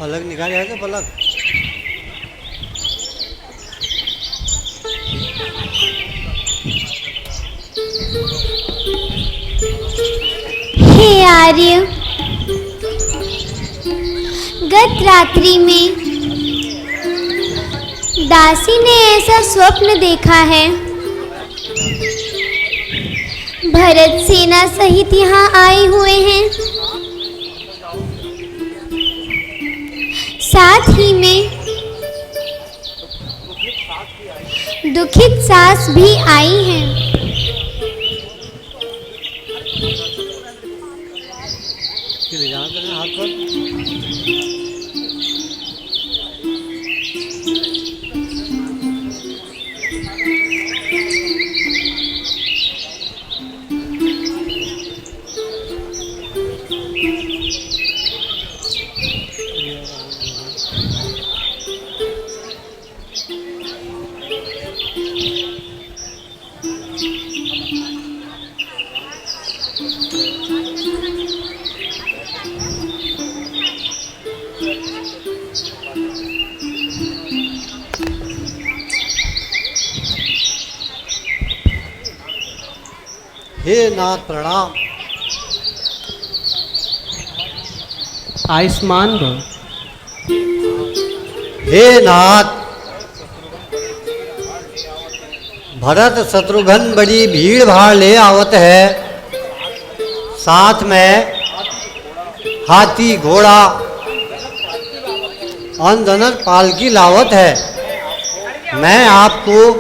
पलक निकाले है तो पलक। हे आर्य, गत रात्रि में दासी ने ऐसा स्वप्न देखा है। भरत सेना सहित यहाँ आए हुए हैं, साथ ही में दुखित सास भी आई हैं। हाथ पर हे नाथ प्रणाम। आयुष्मान भव। हे नाथ, भरत शत्रुघ्न बड़ी भीड़ भाड़ ले आवत है, साथ में हाथी घोड़ा अनधनक पालकी लावत है। मैं आपको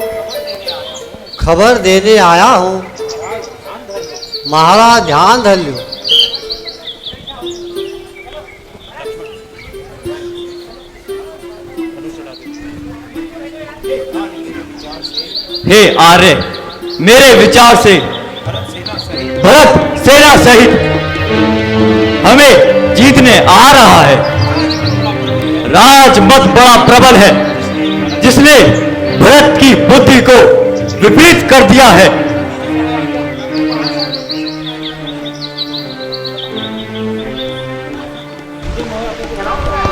खबर देने आया हूँ, महाराज ध्यान धर लो। हे आर्य, मेरे विचार से भरत सेना सहित हमें जीतने आ रहा है। राजमत बड़ा प्रबल है, जिसने भरत की बुद्धि को विपरीत कर दिया है।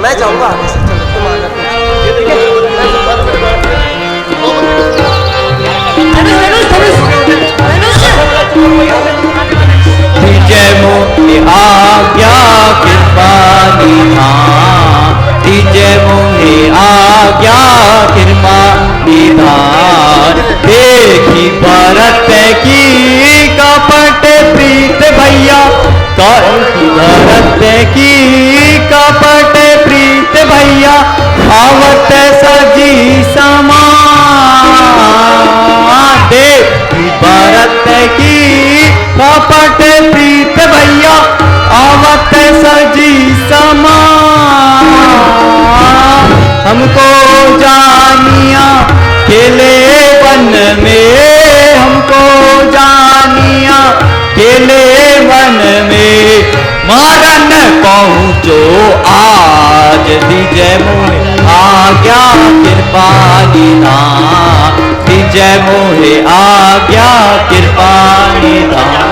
मैं जाऊंगा आगे से, चलो तुम आगे। जय मोहि आज्ञा कृपा निधान, जय मोहि आज्ञा कृपा निधान। देखी भरत की कपट प्रीत भैया, भरत की कपट प्रीत भैया, आवत सजी समान। देखी भरत की कपट प्रीत भैया, आवत सजी समान। हमको जानिया खेले वन में, हमको जानिया खेले वन में, मारन पहुँचो आज। दीजय मोहे आज्ञा कृपा निधान, दीजय मोहे आज्ञा कृपा निधान।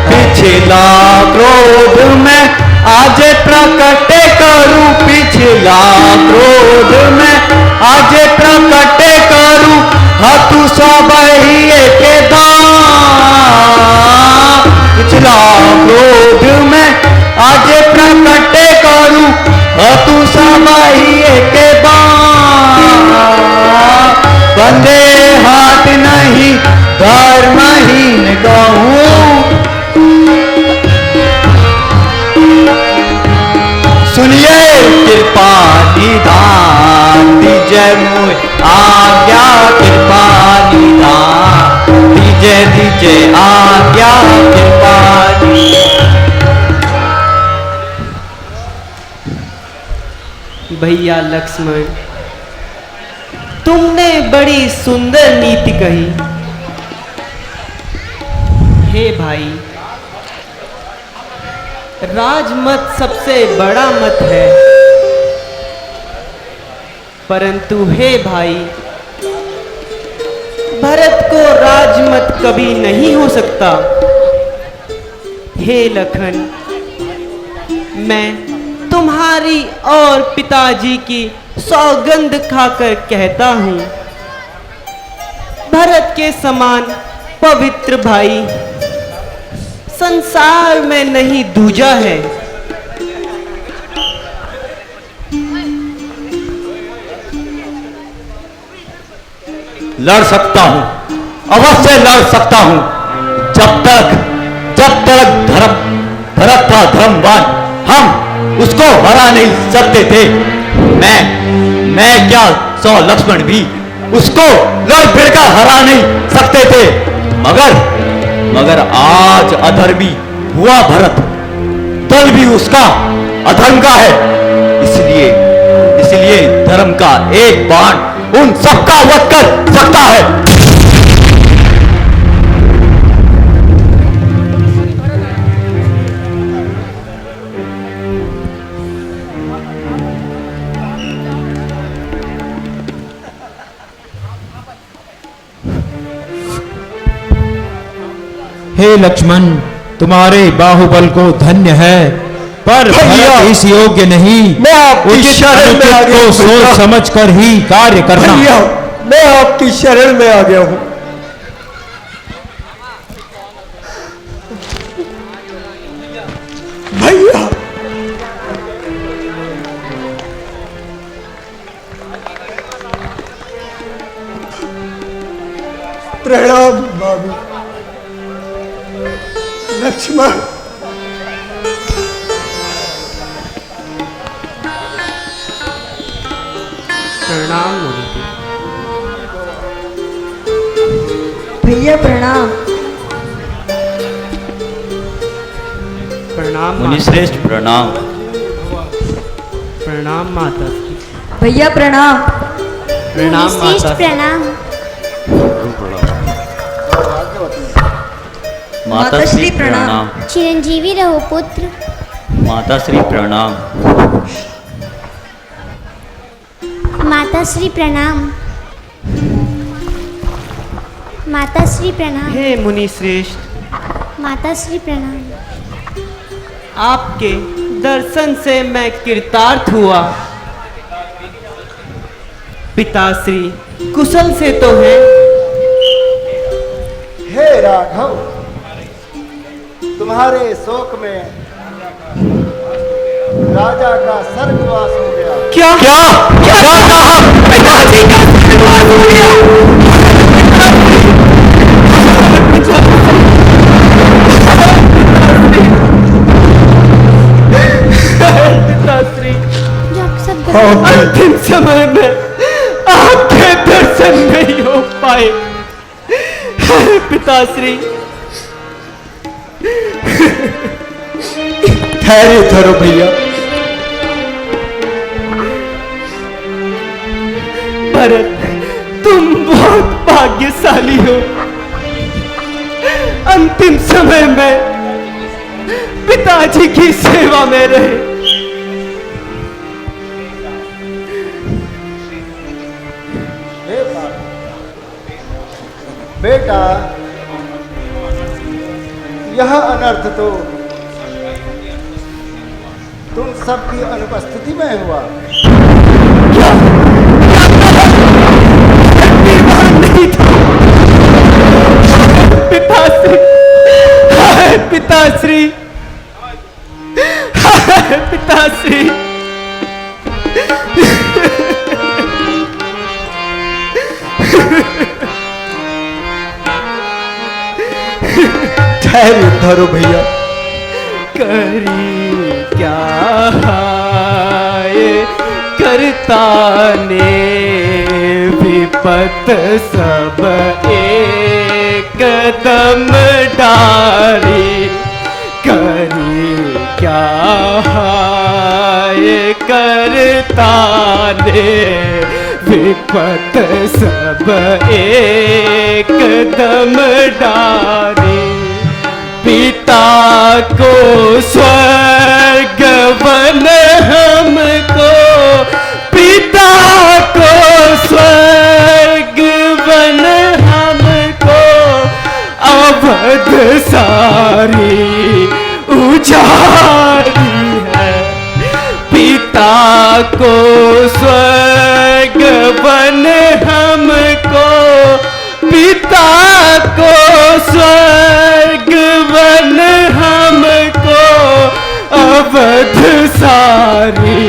पिछला क्रोध में आज प्रकट करूं, पिछला क्रोध में आज प्रकट करूं, हतु सब ही के दान। पिछला क्रोध में आज प्रकट करूं, हतु सब ही के दान। बंदे हाथ नहीं धर्महीन कहूं, सुनिए कृपा निधान। दीजय मोहे आज्ञा कृपा निधान, दीजय दीजय आज्ञा कृपा निधान। भैया लक्ष्मण, तुमने बड़ी सुंदर नीति कही। हे भाई, राजमत सबसे बड़ा मत है, परंतु हे भाई, भरत को राजमत कभी नहीं हो सकता। हे लखन, मैं तुम्हारी और पिताजी की सौगंध खाकर कहता हूँ, भरत के समान पवित्र भाई संसार में नहीं दूजा है। लड़ सकता हूं, अवश्य लड़ सकता हूं, जब तक भरत था धर्मवान, हम उसको हरा नहीं सकते थे। मैं क्या 100 लक्ष्मण भी उसको लड़ भिड़कर हरा नहीं सकते थे। मगर आज अधर्मी हुआ भरत, दल भी उसका अधर्म का है। इसलिए धर्म का एक बाण उन सबका वध कर सकता है। हे लक्ष्मण, तुम्हारे बाहुबल को धन्य है, पर भरत इस योग्य नहीं। उचित अनुचित को सोच समझ कर ही कार्य करना। मैं आपकी शरण में आ गया हूं। भैया, प्रणाम बाबू। लक्ष्मण, प्रणाम भैया प्रणाम। प्रणाम मुनिश्रेष्ठ प्रणाम। प्रणाम माता। भैया प्रणाम। प्रणाम श्रेष्ठ माता। प्रणाम। माता श्री प्रणाम। चिरंजीवी रहो पुत्र। माता श्री प्रणाम। माता श्री प्रणाम। माता श्री प्रणाम। हे मुनि श्रेष्ठ, माता श्री प्रणाम। आपके दर्शन से मैं कृतार्थ हुआ। पिताश्री कुशल से तो हैं? हे राघव, तुम्हारे शोक में राजा का स्वर्गवास हो गया। क्या कहा? पिताजी का स्वर्गवास हो गया। पिताश्री, अंतिम समय में आपके दर्शन नहीं हो पाए। पिताश्री, धैर्य धरो भैया। भरत, तुम बहुत भाग्यशाली हो। अंतिम समय में पिताजी की सेवा में रहे। बेटा, यह अनर्थ तो तुम सबकी अनुपस्थिति में हुआ। नहीं था। पिताश्री, हाय पिताश्री, हाय पिताश्री। धैर्य धरो भैया। करी क्या हाय करता ने विपत सब एक कदम डाली। करी क्या हाय करता ने विपत सब एक कदम डाली। पिता को स्वर्ग वन हमको, पिता को स्वर्ग वन हमको, अवध सारी को स्वर्ग वन हमको, पिता को स्वर्ग वन हमको, अवध सारी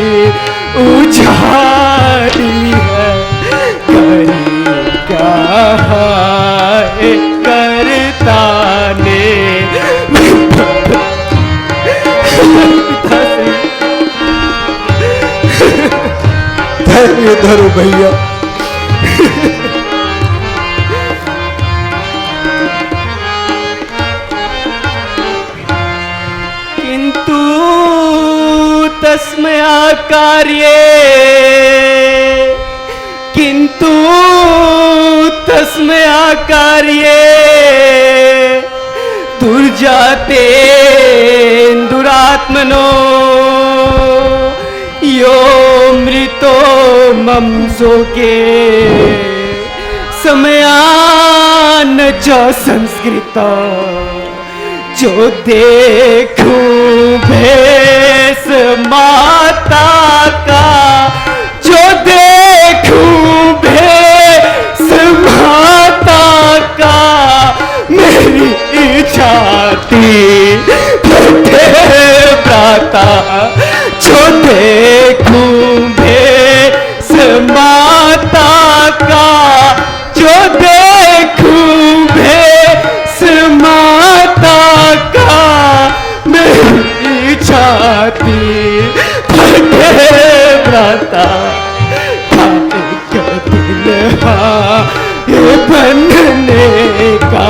उजाड़ी है, करेगा हाय करता ने। धैर्य धरो भैया। किंतु तस्मै आकार्ये, किंतु तस्मै आकार्ये, दुर्जाते दुरात्मनो, यो मृतो ममसोके, समयान च संस्कृता, जो देखूं भेष माता का, जो देखूं भेष माता का, मेरी छाती फटे प्राता, जो देखूं भेष माता का, जो देखूं भेष माता का, मेरी छाती फटे प्राता। एक दिन ये बनने का,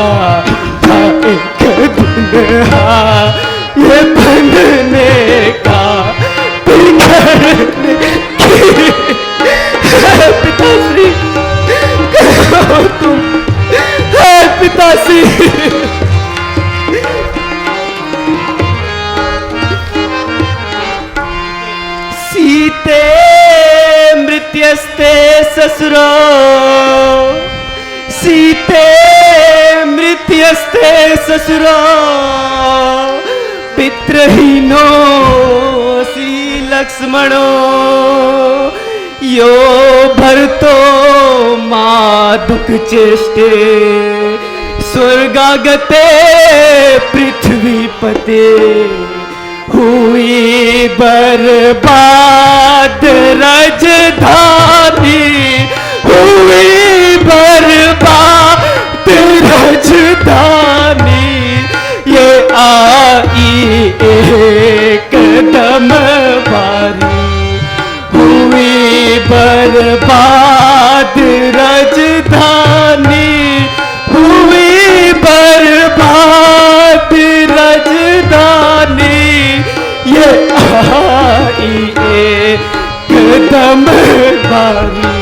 एक दिन ये बनने का, बिगड़ने की पिताश्री कहो तुम, पिताश्री। सीते मृत्यस्ते ससुरो, सीते मृत्यस्ते ससुरो, पितृहीनो सी लक्ष्मणो, यो भरतो मां दुख चेष्टे, स्वर्गागते पृथ्वीपते, हुई बर्बाद राजधानी, हुई बर्बाद राजधानी, ये आई एकदम बारी, हुई बर्बाद राजधानी, हुई बर्बाद राजधानी, ये आई एकदम बारी,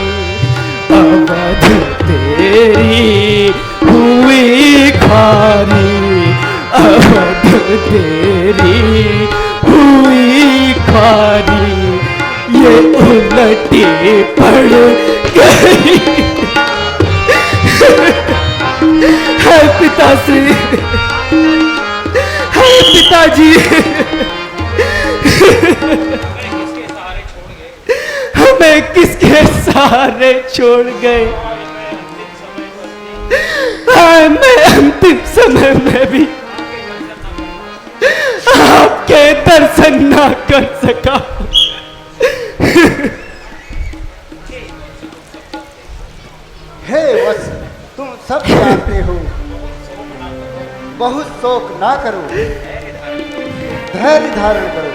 अवध तेरी हुई खारी, अवध तेरी हुई खारी, ये उलटी पड़ गई। है पिताश्री, है पिताजी, हमें किसके सहारे छोड़ गए। मैं अंतिम समय में भी आपके दर्शन ना कर सका। हे वत्स, तुम सब जानते हो, बहुत शोक ना करो, धैर्य धारण करो।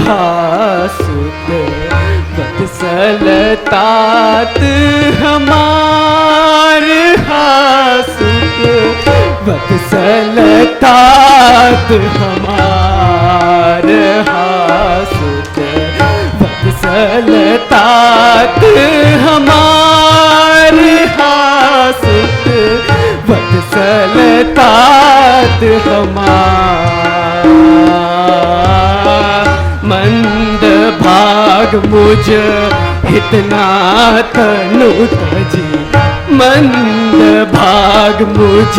हासुत वत्सलतात हमार, हासुत वत्सलतात हमार, हासुत वत्सलतात हमार, हासुत वत्सलतात हमार, मंद भा भाग मुझ इतना तनु तजी, मंद भाग मुझ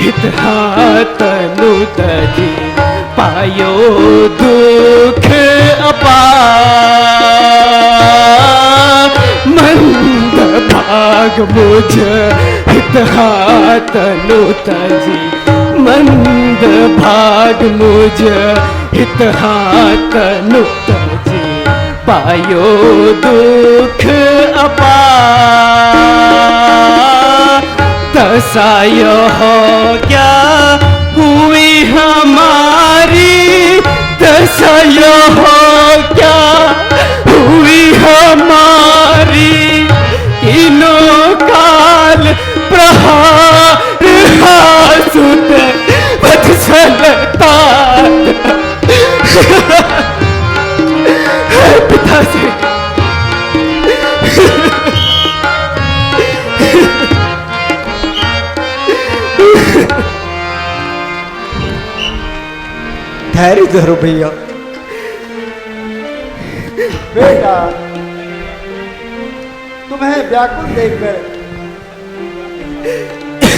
इतना तनु तजी, पायो दुख अपार। मंद भाग मुझ इतना तनु तजी, मंद भाग मुझ इतना तनु तजी, पायो दुख अपार। दशायो हो क्या हुई हमारी, दशायो हो क्या हुई हमारी, तीनों काल प्रहार हासुत वत्सलता। पिता से धैर्य धरो भैया। बेटा, तुम्हें व्याकुल देखकर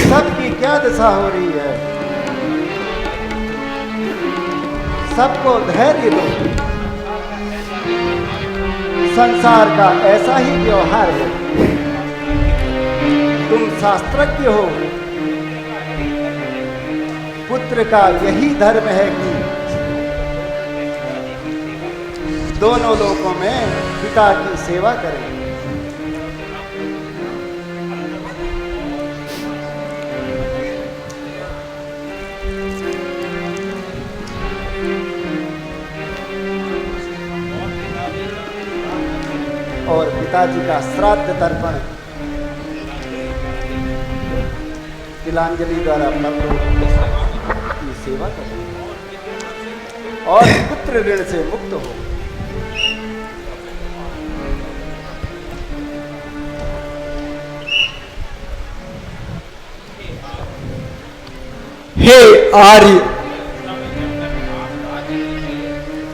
सबकी क्या दशा हो रही है। सबको धैर्य दो, संसार का ऐसा ही व्यवहार है। तुम शास्त्रज्ञ हो, पुत्र का यही धर्म है कि दोनों लोकों में पिता की सेवा करें। और पिताजी का श्राद्ध तर्पण तिलांजलि द्वारा की सेवा करें और पुत्र ऋण से मुक्त हो। हे आर्य,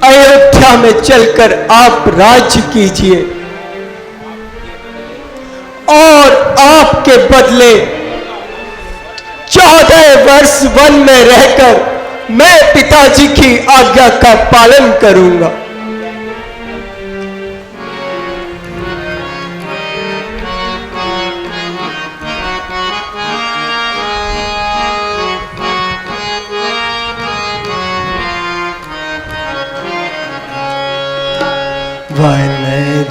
अयोध्या में चलकर आप राज्य कीजिए और आपके बदले 14 वर्ष वन में रहकर मैं पिताजी की आज्ञा का पालन करूंगा। वन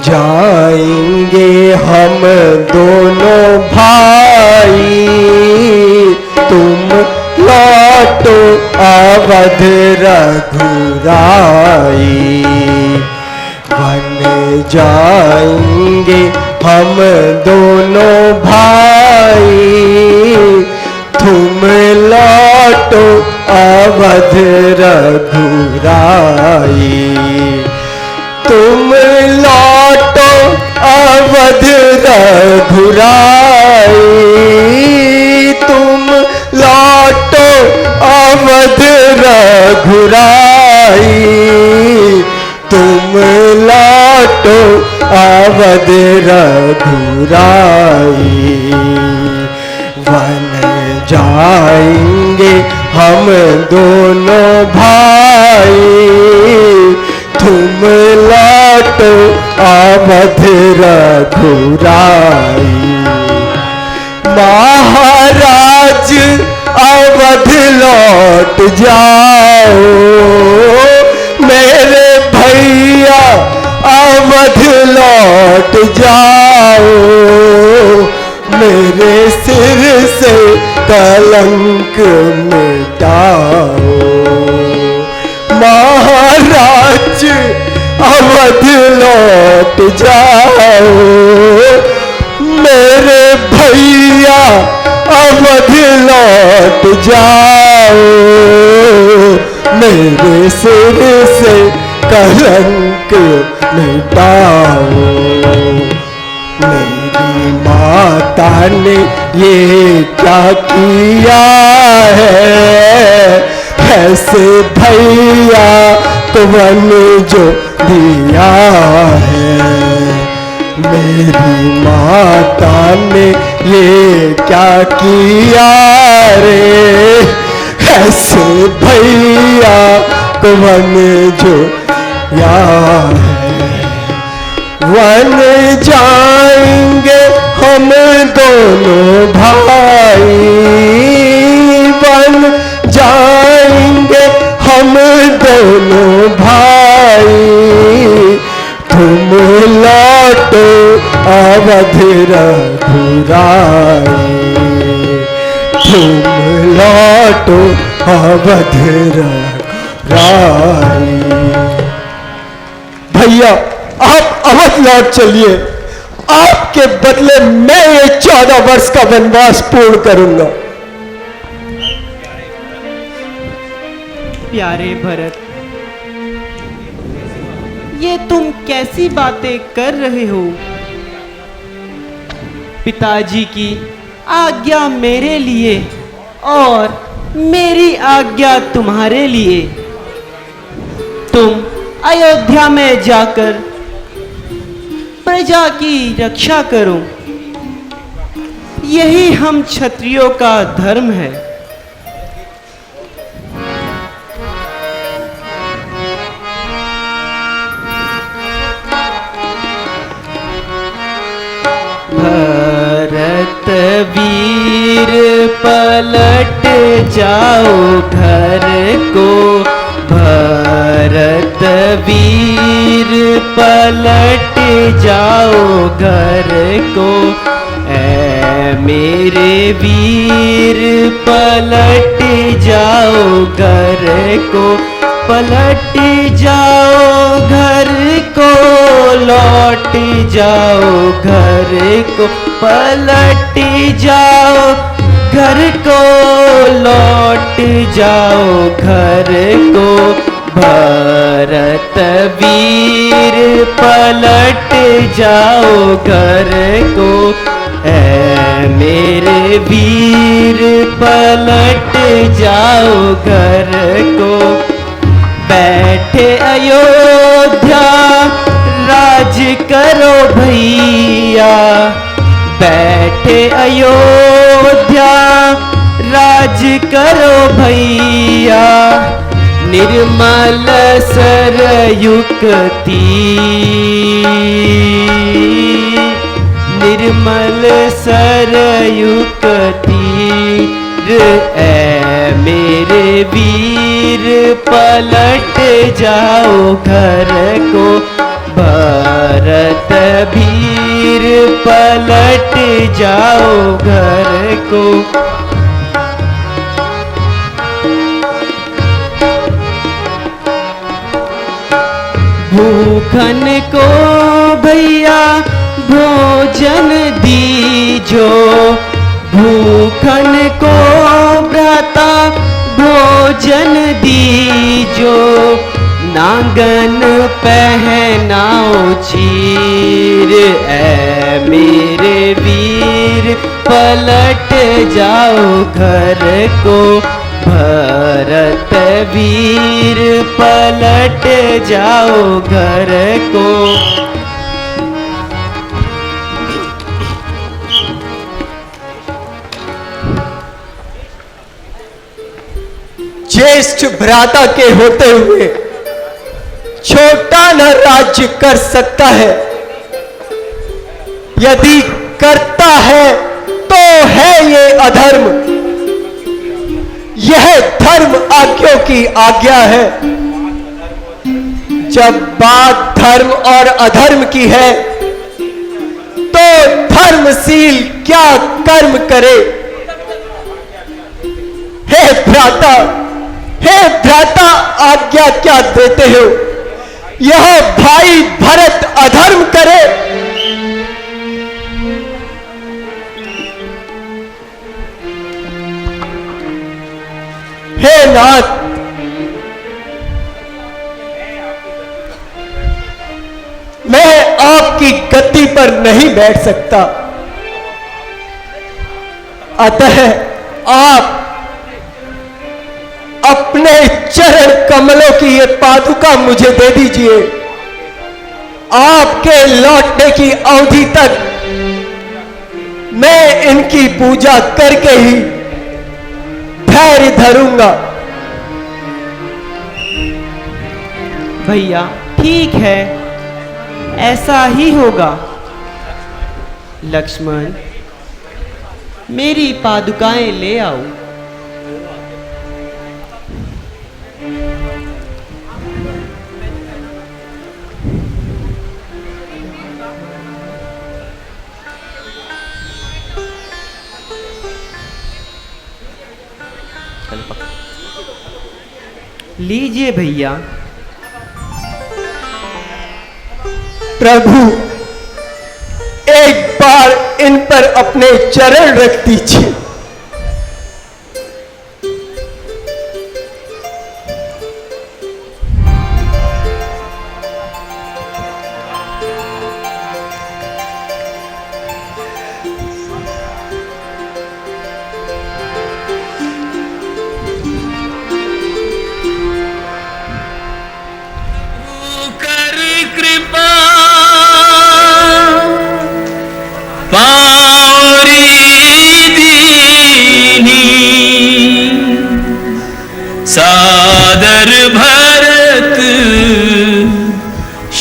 जाएंगे हम दोनों भाई, तुम लौटो अवध रघुराई। वन जाएंगे हम दोनों भाई, तुम लौटो अवध रघुराई। तुम लौटो अवध रघुराई, तुम लौटो अवध रघुराई, तुम लौटो अवध रघुराई। वन जाएंगे हम दोनों भाई, तुम लौटो अवध रघुराई। महाराज अवध लौट जाओ, मेरे भैया अवध लौट जाओ, मेरे सिर से कलंक मिटाओ। महाराज अवध लौट जाओ, मेरे भैया अवध लौट जाओ, मेरे सिर से कलंक मिटाओ। मेरी माता ने ये क्या किया है, ऐसे भैया वन जो दिया है। मेरी माता ने ये क्या किया रे, ऐसे भैया को वन जो दिया है। वन जाएंगे हम दोनों भाई, वन जाएंगे हम दोनों भाई। तुम लौटो अवध रघुराई, तुम लौटो अवध रघुराई। भैया आप अवध लौट चलिए, आपके बदले मैं ये 14 वर्ष का वनवास पूर्ण करूंगा। प्यारे भरत, ये तुम कैसी बातें कर रहे हो? पिताजी की आज्ञा मेरे लिए और मेरी आज्ञा तुम्हारे लिए। तुम अयोध्या में जाकर प्रजा की रक्षा करो, यही हम क्षत्रियों का धर्म है। भरत वीर पलट जाओ घर को, भरत वीर पलट जाओ घर को। ऐ मेरे वीर पलट जाओ घर को, पलट जाओ घर को, लौट जाओ घर को, पलट जाओ घर को, लौट जाओ घर को। भरत वीर पलट जाओ घर को, ऐ मेरे वीर पलट जाओ घर को। बैठे अयोध्या राज करो भैया, बैठे अयोध्या राज करो भैया। निर्मल सरयुक्ति, निर्मल सरयुक्ति। ऐ मेरे वीर पलट जाओ घर को, भरत वीर पलट जाओ घर को। भूखन को भैया भोजन दीजो, भूखन को भ्राता भोजन दीजो। नांगन पहनाओ चीर, ऐ मेरे वीर पलट जाओ घर को। भरत वीर पलट जाओ घर को। ज्येष्ठ भ्राता के होते हुए छोटा न राज्य कर सकता है, यदि करता है तो है ये अधर्म। यह धर्म आज्ञों की आज्ञा है। जब बात धर्म और अधर्म की है तो धर्मशील क्या कर्म करे। हे भ्राता, हे भ्राता, आज्ञा क्या देते हो? यह भाई भरत अधर्म करे। हे नाथ, मैं आपकी गद्दी पर नहीं बैठ सकता, अतः अपने चरण कमलों की ये पादुका मुझे दे दीजिए। आपके लौटने की अवधि तक मैं इनकी पूजा करके ही धैर्य धरूंगा। भैया ठीक है, ऐसा ही होगा। लक्ष्मण, मेरी पादुकाएं ले आओ। लीजिए भैया। प्रभु, एक बार इन पर अपने चरण रख दीजिए।